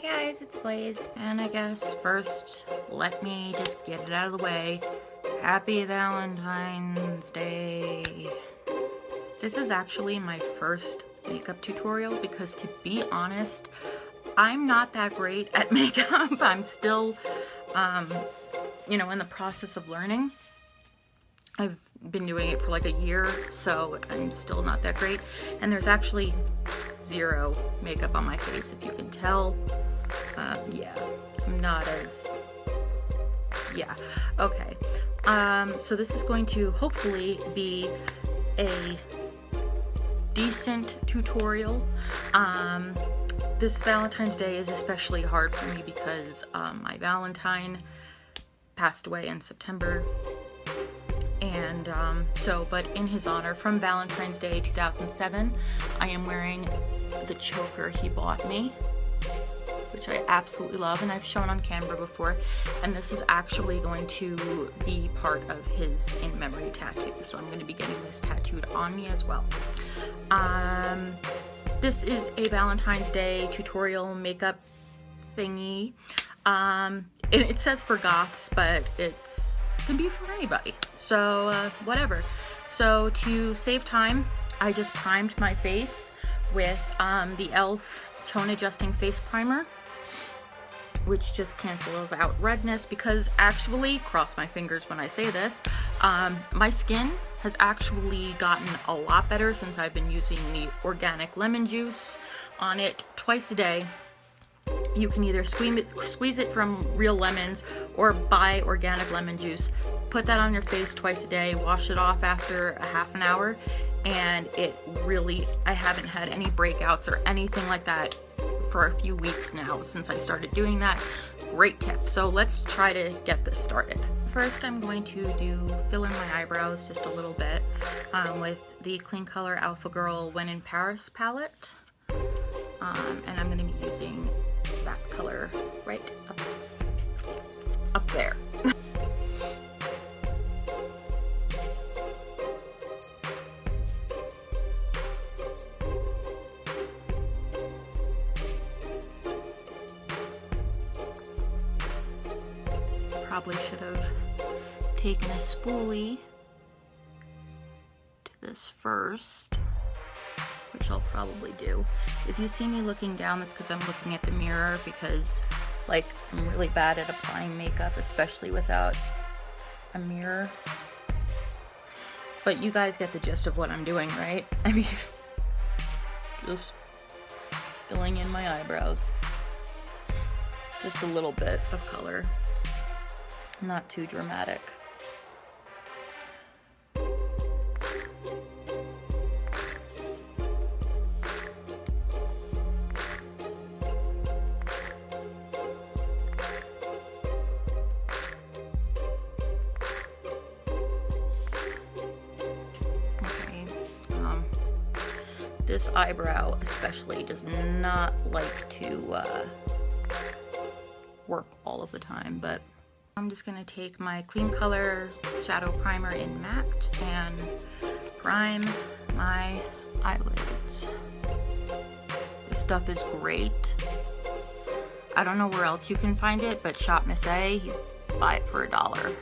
Hey guys, it's Blaize, and I guess first let me just get it out of the way. Happy Valentine's Day. This is actually my first makeup tutorial because, to be honest, I'm not that great at makeup. I'm still, in the process of learning. I've been doing it for like a year, so I'm still not that great. And there's actually zero makeup on my face, if you can tell. Yeah, I'm not as, yeah, okay. So this is going to hopefully be a decent tutorial. This Valentine's Day is especially hard for me because my Valentine passed away in September. And but in his honor, from Valentine's Day 2007, I am wearing the choker he bought me, which I absolutely love, and I've shown on camera before. And this is actually going to be part of his in memory tattoo, so I'm going to be getting this tattooed on me as well. This is a Valentine's Day tutorial makeup thingy. It says for goths, but it can be for anybody, so whatever. So to save time, I just primed my face with the e.l.f. tone adjusting face primer, which just cancels out redness, because actually, cross my fingers when I say this, my skin has actually gotten a lot better since I've been using the organic lemon juice on it twice a day. You can either squeeze it from real lemons or buy organic lemon juice, put that on your face twice a day, wash it off after a half an hour, and it really, I haven't had any breakouts or anything like that for a few weeks now since I started doing that. Great tip. So let's try to get this started. First, I'm going to fill in my eyebrows just a little bit with the Clean Color Alpha Girl When in Paris palette. And I'm going to be using that color right up there. Probably should have taken a spoolie to this first, which I'll probably do. If you see me looking down, that's because I'm looking at the mirror, because like I'm really bad at applying makeup, especially without a mirror. But you guys get the gist of what I'm doing, right? I mean, just filling in my eyebrows. Just a little bit of color. Not too dramatic. This eyebrow especially does not like to work all of the time, but I'm just going to take my Clean Color Shadow Primer in Matte and prime my eyelids. This stuff is great. I don't know where else you can find it, but Shop Miss A, you buy it for $1.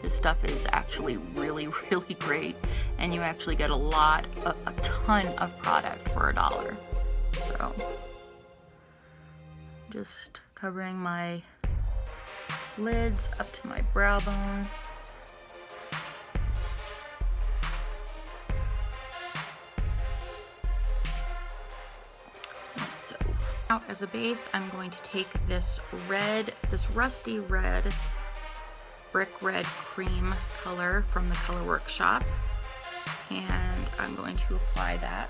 This stuff is actually really, really great, and you actually get a ton of product for $1. So, just covering my lids up to my brow bone. So, now as a base, I'm going to take this rusty red, brick red cream color from the Color Workshop, and I'm going to apply that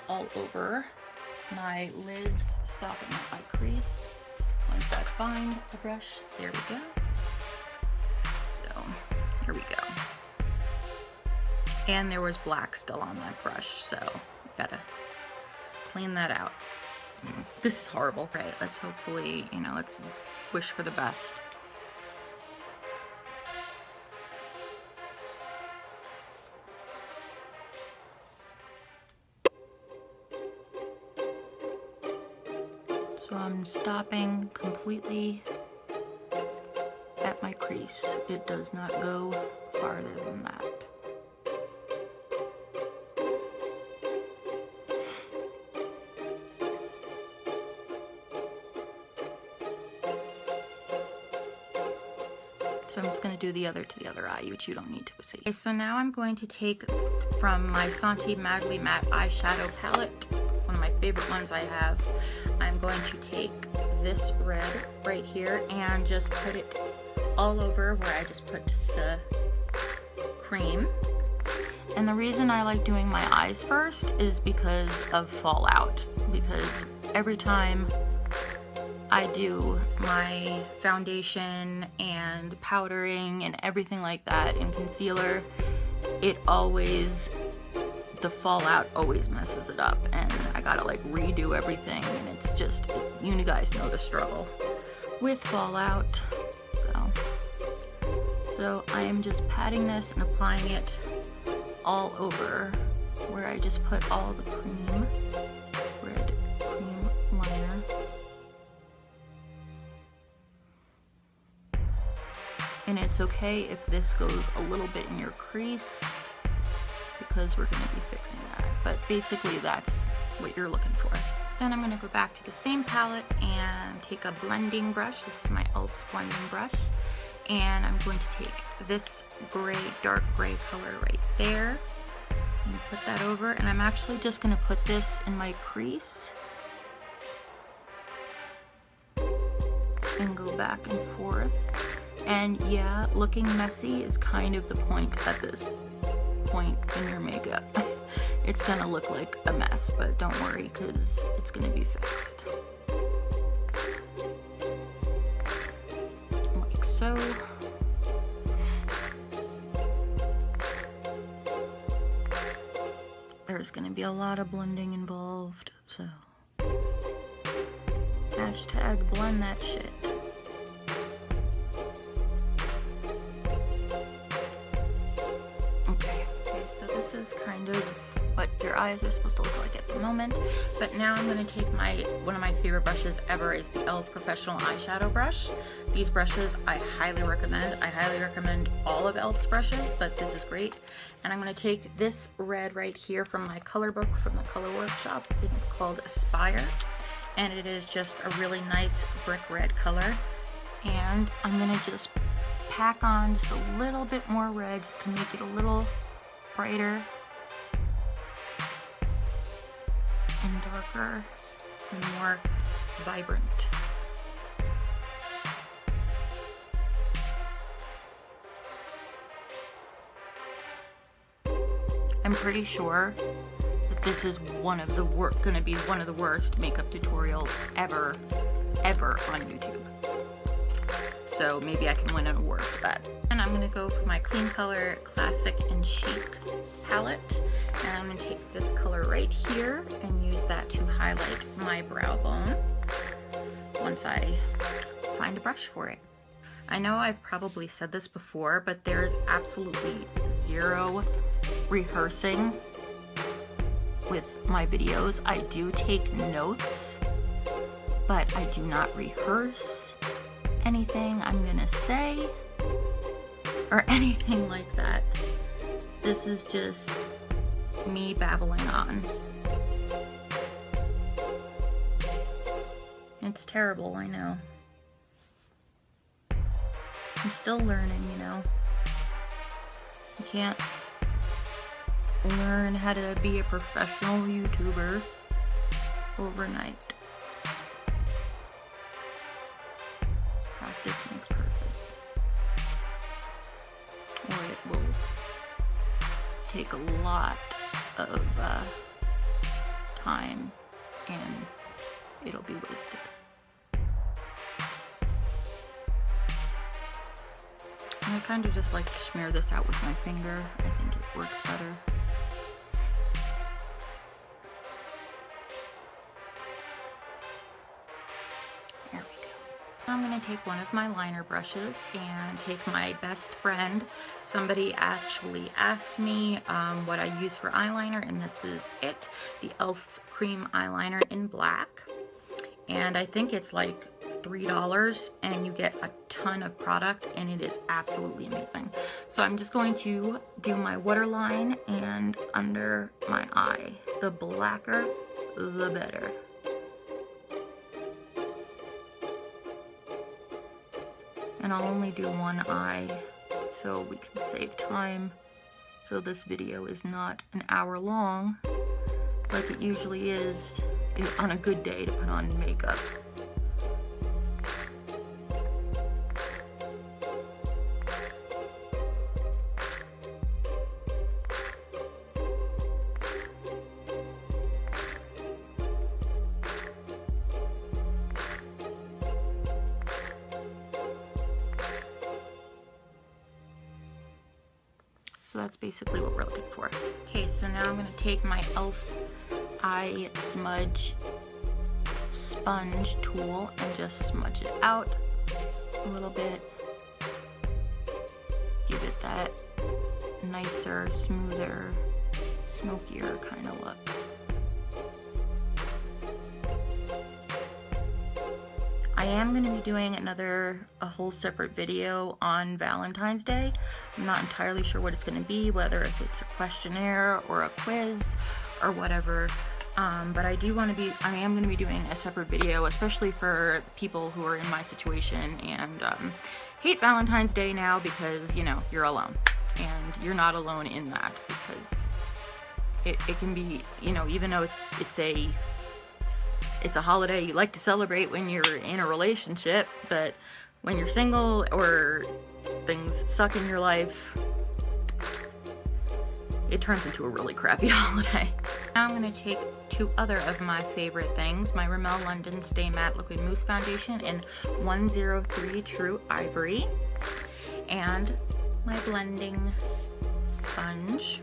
all over my lids, stopping at my crease. Once I find the brush, there we go. So, here we go. And there was black still on that brush, so gotta clean that out. This is horrible. Right, let's hopefully, let's wish for the best. So I'm stopping completely at my crease. It does not go farther than that. So I'm just going to do the other to the other eye, which you don't need to see. Okay, so now I'm going to take from my Santi Madly Matte eyeshadow palette, one of my favorite ones I have. I'm going to take this red right here and just put it all over where I just put the cream. And the reason I like doing my eyes first is because of fallout. Because every time I do my foundation and powdering and everything like that and concealer, it always, the fallout always messes it up, and I gotta like redo everything, and it's just, you guys know the struggle with fallout. So I am just patting this and applying it all over where I just put all the cream, red cream liner. And it's okay if this goes a little bit in your crease because we're going to be fixing that. But basically that's what you're looking for. Then I'm going to go back to the same palette and take a blending brush. This is my e.l.f.'s blending brush. And I'm going to take this gray, dark gray color right there and put that over. And I'm actually just going to put this in my crease and go back and forth. And yeah, looking messy is kind of the point at this point in your makeup. It's gonna look like a mess, but don't worry, because it's gonna be fixed. Like so. There's gonna be a lot of blending involved, so hashtag blend that shit. This is kind of what your eyes are supposed to look like at the moment. But now I'm going to take one of my favorite brushes ever is the e.l.f. Professional Eyeshadow Brush. These brushes I highly recommend. I highly recommend all of e.l.f.'s brushes, but this is great. And I'm going to take this red right here from my color book from the Color Workshop. I think it's called Aspire. And it is just a really nice brick red color. And I'm going to just pack on just a little bit more red just to make it a little brighter and darker and more vibrant. I'm pretty sure that this is gonna be one of the worst makeup tutorials ever on YouTube. So maybe I can win an award for that. And I'm going to go for my Clean Color Classic and Chic palette. And I'm going to take this color right here and use that to highlight my brow bone once I find a brush for it. I know I've probably said this before, but there's absolutely zero rehearsing with my videos. I do take notes, but I do not rehearse anything I'm gonna say or anything like that. This is just me babbling on. It's terrible, I know. I'm still learning, you know. You can't learn how to be a professional YouTuber overnight. Practice makes perfect. Or it will take a lot of time and it'll be wasted. And I kind of just like to smear this out with my finger. I think it works better. There we go. I'm going to take one of my liner brushes and take my best friend. Somebody actually asked me what I use for eyeliner, and this is it. The e.l.f. Cream Eyeliner in black. and I think it's like $3, and you get a ton of product, and it is absolutely amazing. So I'm just going to do my waterline and under my eye. The blacker, the better. And I'll only do one eye so we can save time. So this video is not an hour long like it usually is on a good day to put on makeup. So that's basically what we're looking for. Okay, so now I'm gonna take my e.l.f. eye smudge sponge tool and just smudge it out a little bit. Give it that nicer, smoother, smokier kind of look. I am going to be doing a whole separate video on Valentine's Day. I'm not entirely sure what it's going to be, whether if it's a questionnaire or a quiz or whatever. But I am going to be doing a separate video, especially for people who are in my situation and hate Valentine's Day now because, you know, you're alone. And you're not alone in that, because it can be, you know, even though it's a holiday you like to celebrate when you're in a relationship, but when you're single or things suck in your life, it turns into a really crappy holiday. Now I'm going to take two other of my favorite things, my Rimmel London Stay Matte Liquid Mousse Foundation in 103 True Ivory, and my blending sponge.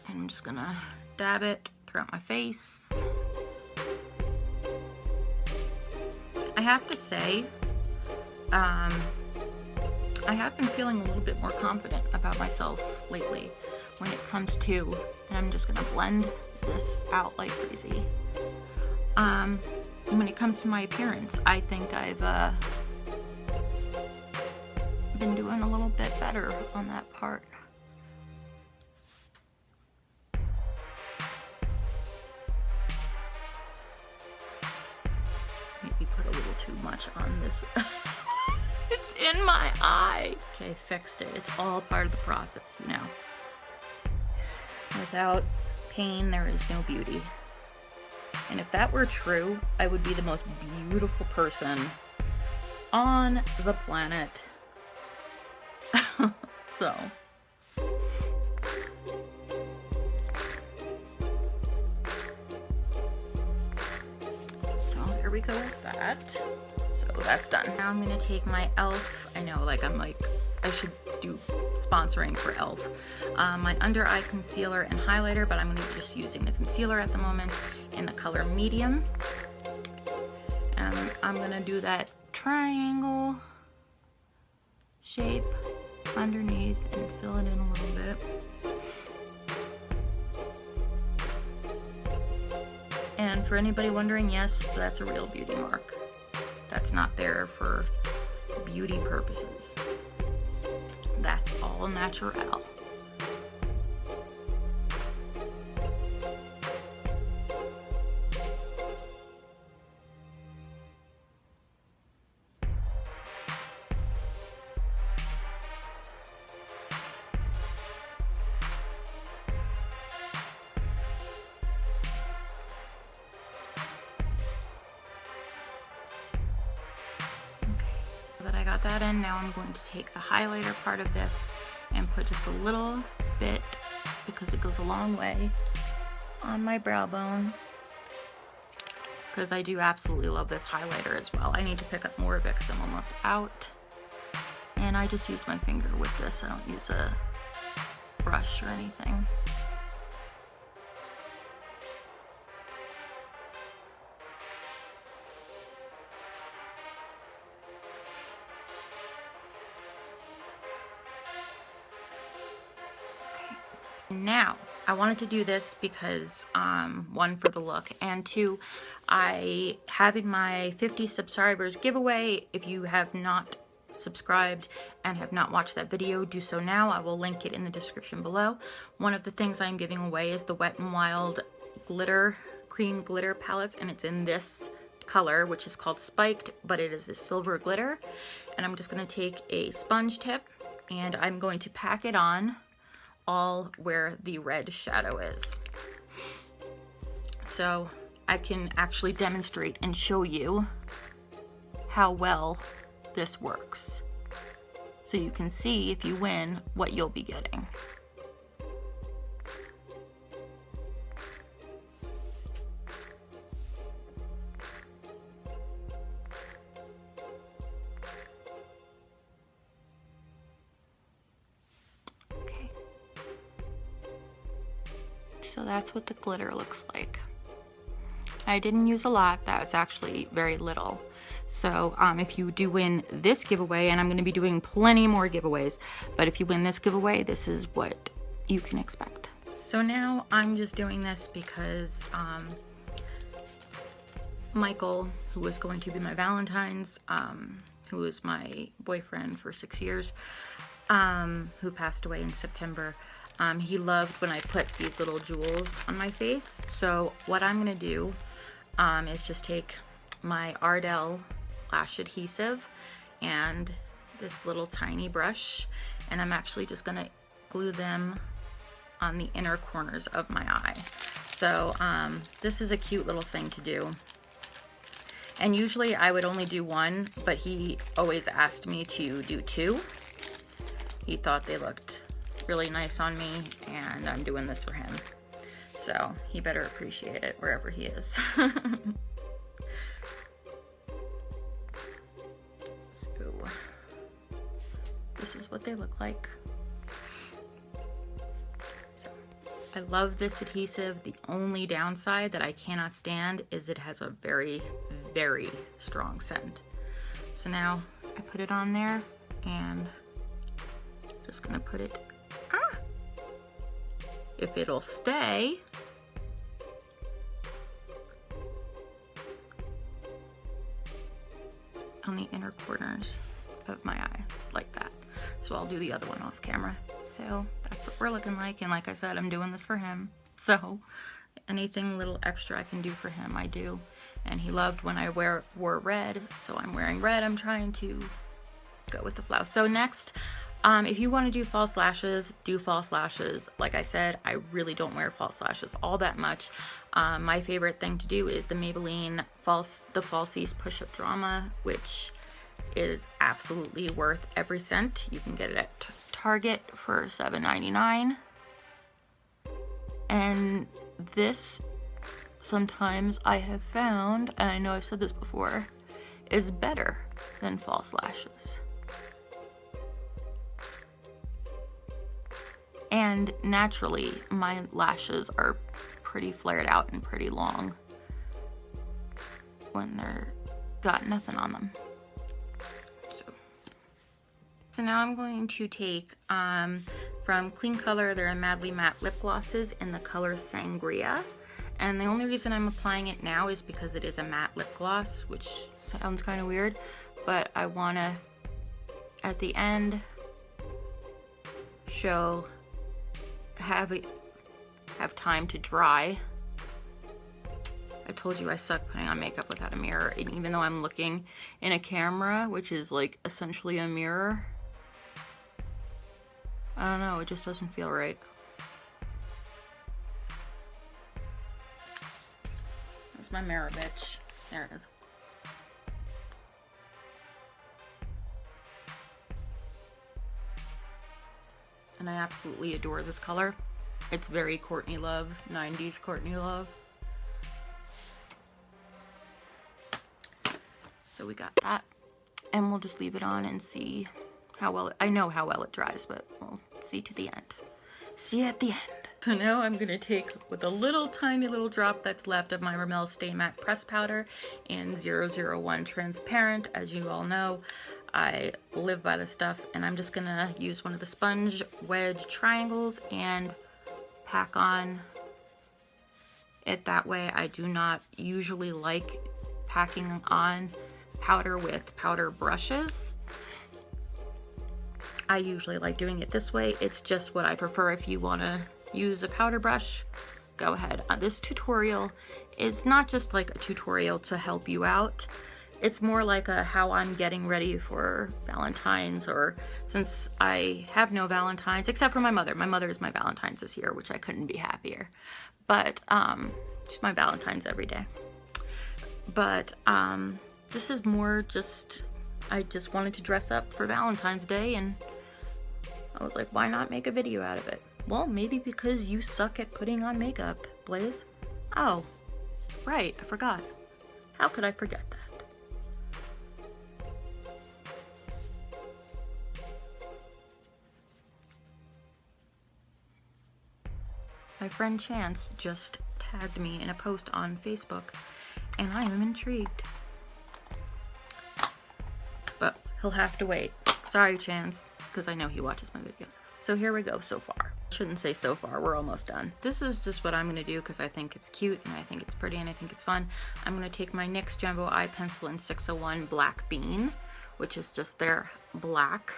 And I'm just gonna dab it throughout my face. I have to say, I have been feeling a little bit more confident about myself lately when it comes to, and I'm just gonna blend this out like crazy. When it comes to my appearance, I think I've been doing a little bit better on that part. Maybe put a little too much on this. It's in my eye. Okay, fixed it. It's all part of the process, you know. Without pain, there is no beauty. And if that were true, I would be the most beautiful person on the planet. So. There we go with that. So that's done. Now I'm gonna take my e.l.f. I know, like I should do sponsoring for e.l.f. My under eye concealer and highlighter, but I'm gonna be just using the concealer at the moment in the color medium. And I'm gonna do that triangle shape underneath and fill it in a little bit. And for anybody wondering, yes, that's a real beauty mark. That's not there for beauty purposes. That's all natural. That I got that in, now I'm going to take the highlighter part of this and put just a little bit, because it goes a long way, on my brow bone, because I do absolutely love this highlighter as well. I need to pick up more of it because I'm almost out, and I just use my finger with this. I don't use a brush or anything. Now, I wanted to do this because, one, for the look, and two, I have in my 50 subscribers giveaway. If you have not subscribed and have not watched that video, do so now. I will link it in the description below. One of the things I'm giving away is the Wet n Wild glitter, cream glitter palettes, and it's in this color, which is called Spiked, but it is a silver glitter. And I'm just going to take a sponge tip and I'm going to pack it on all where the red shadow is. So I can actually demonstrate and show you how well this works. So you can see, if you win, what you'll be getting. So that's what the glitter looks like. I didn't use a lot, that's actually very little. So if you do win this giveaway, and I'm going to be doing plenty more giveaways, but if you win this giveaway, this is what you can expect. So now I'm just doing this because Michael, who was going to be my Valentine's, who was my boyfriend for 6 years, who passed away in September, he loved when I put these little jewels on my face. So what I'm going to do is just take my Ardell lash adhesive and this little tiny brush, and I'm actually just going to glue them on the inner corners of my eye. So this is a cute little thing to do. And usually I would only do one, but he always asked me to do two. He thought they looked really nice on me, and I'm doing this for him. So he better appreciate it wherever he is. So this is what they look like. So I love this adhesive. The only downside that I cannot stand is it has a very, very strong scent. So now I put it on there and just gonna put it, if it'll stay, on the inner corners of my eye, like that. So I'll do the other one off camera. So that's what we're looking like, and like I said, I'm doing this for him. So anything little extra I can do for him, I do. And he loved when I wore red, so I'm wearing red. I'm trying to go with the flow. So next, if you want to do false lashes, do false lashes. Like I said, I really don't wear false lashes all that much. My favorite thing to do is the Maybelline the Falsies Push-Up Drama, which is absolutely worth every cent. You can get it at Target for $7.99. And this, sometimes I have found, and I know I've said this before, is better than false lashes. And naturally, my lashes are pretty flared out and pretty long when they're got nothing on them. So now I'm going to take, from Clean Color, they're Madly Matte lip glosses in the color Sangria. And the only reason I'm applying it now is because it is a matte lip gloss, which sounds kind of weird, but I want to, at the end, have time to dry. I told you I suck putting on makeup without a mirror, and even though I'm looking in a camera, which is like essentially a mirror, I don't know, it just doesn't feel right. That's my mirror, bitch. There it is. And I absolutely adore this color. It's very Courtney Love, 90s Courtney Love. So we got that, and we'll just leave it on and see how well I know how well it dries, but we'll see to the end. See you at the end. So now I'm gonna take, with a little tiny little drop that's left of my Rimmel Stay Matte Press Powder in 001 Transparent. As you all know, I live by this stuff, and I'm just gonna use one of the sponge wedge triangles and pack on it that way. I do not usually like packing on powder with powder brushes. I usually like doing it this way. It's just what I prefer. If you want to use a powder brush, go ahead. This tutorial is not just like a tutorial to help you out. It's more like a how I'm getting ready for Valentine's, or since I have no Valentines, except for my mother. My mother is my Valentine's this year, which I couldn't be happier. But she's my Valentine's every day. But this is more just, I just wanted to dress up for Valentine's Day, and I was like, why not make a video out of it? Well, maybe because you suck at putting on makeup, Blaize. Oh, right, I forgot. How could I forget that? My friend Chance just tagged me in a post on Facebook, and I am intrigued. But he'll have to wait. Sorry, Chance, because I know he watches my videos. So here we go so far. Shouldn't say so far, we're almost done. This is just what I'm gonna do because I think it's cute and I think it's pretty and I think it's fun. I'm gonna take my NYX Jumbo Eye Pencil in 601 Black Bean, which is just their black.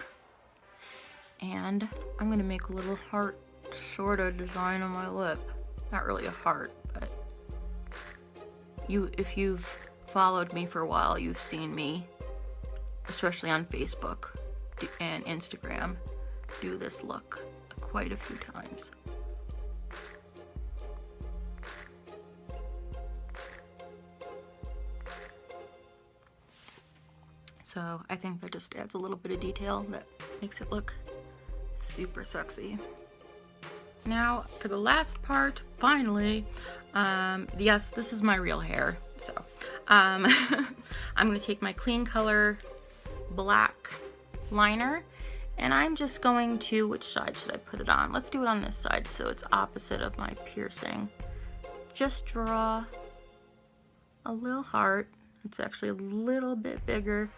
And I'm gonna make a little heart sort of design on my lip. Not really a heart, but if you've followed me for a while, you've seen me, especially on Facebook and Instagram, do this look quite a few times. So I think that just adds a little bit of detail that makes it look super sexy. Now for the last part, finally, yes, this is my real hair. So I'm gonna take my Clean Color black liner, and I'm just going to, which side should I put it on? Let's do it on this side so it's opposite of my piercing. Just draw a little heart. It's actually a little bit bigger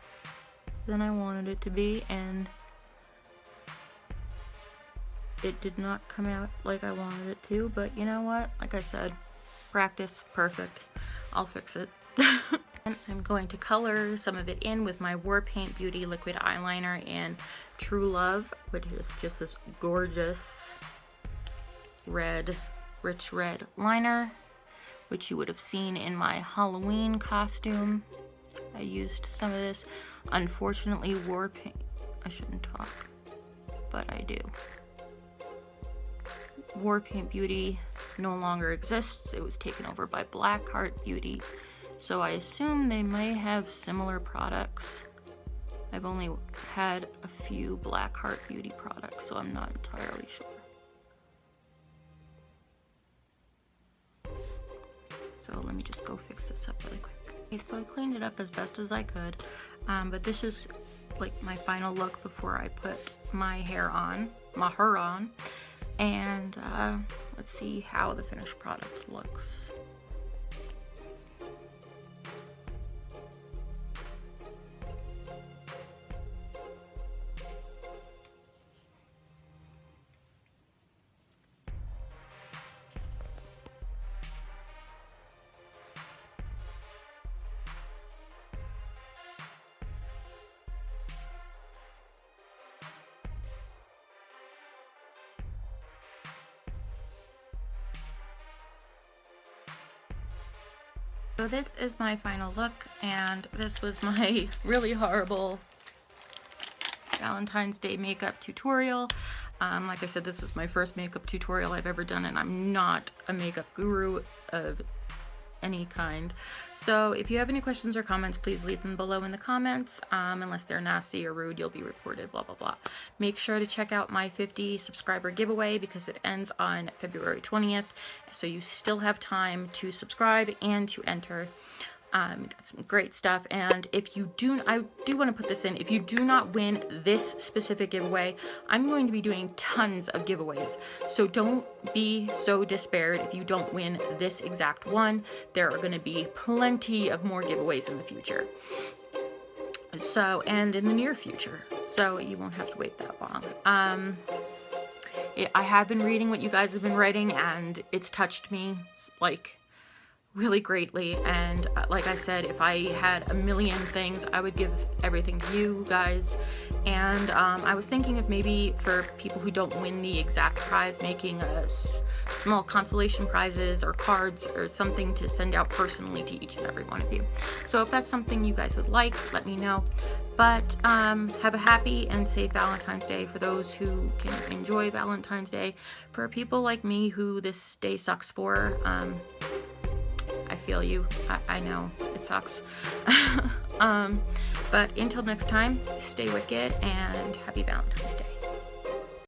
than I wanted it to be, and it did not come out like I wanted it to, but you know what? Like I said, practice, perfect. I'll fix it. And I'm going to color some of it in with my War Paint Beauty liquid eyeliner in True Love, which is just this gorgeous red, rich red liner, which you would have seen in my Halloween costume. I used some of this. Unfortunately, War Paint, I shouldn't talk, but I do. War Paint Beauty no longer exists. It was taken over by Blackheart Beauty. So I assume they may have similar products. I've only had a few Blackheart Beauty products, so I'm not entirely sure. So let me just go fix this up really quick. Okay, so I cleaned it up as best as I could, but this is like my final look before I put my hair on, and let's see how the finished product looks. So this is my final look, and this was my really horrible Valentine's Day makeup tutorial. Like I said, this was my first makeup tutorial I've ever done, and I'm not a makeup guru of any kind. So if you have any questions or comments, please leave them below in the comments. Unless they're nasty or rude, you'll be reported, blah, blah, blah. Make sure to check out my 50 subscriber giveaway because it ends on February 20th. So you still have time to subscribe and to enter. Got some great stuff, and if you do, I do want to put this in, if you do not win this specific giveaway, I'm going to be doing tons of giveaways, so don't be so despaired if you don't win this exact one. There are going to be plenty of more giveaways in the future, so, and in the near future, so you won't have to wait that long. I have been reading what you guys have been writing, and it's touched me, like, really greatly. And like I said, if I had a million things, I would give everything to you guys. And I was thinking of maybe for people who don't win the exact prize, making a small consolation prizes or cards or something to send out personally to each and every one of you. So if that's something you guys would like, let me know. But have a happy and safe Valentine's Day for those who can enjoy Valentine's Day. For people like me who this day sucks for, I feel you. I know it sucks. But until next time, stay wicked and happy Valentine's Day.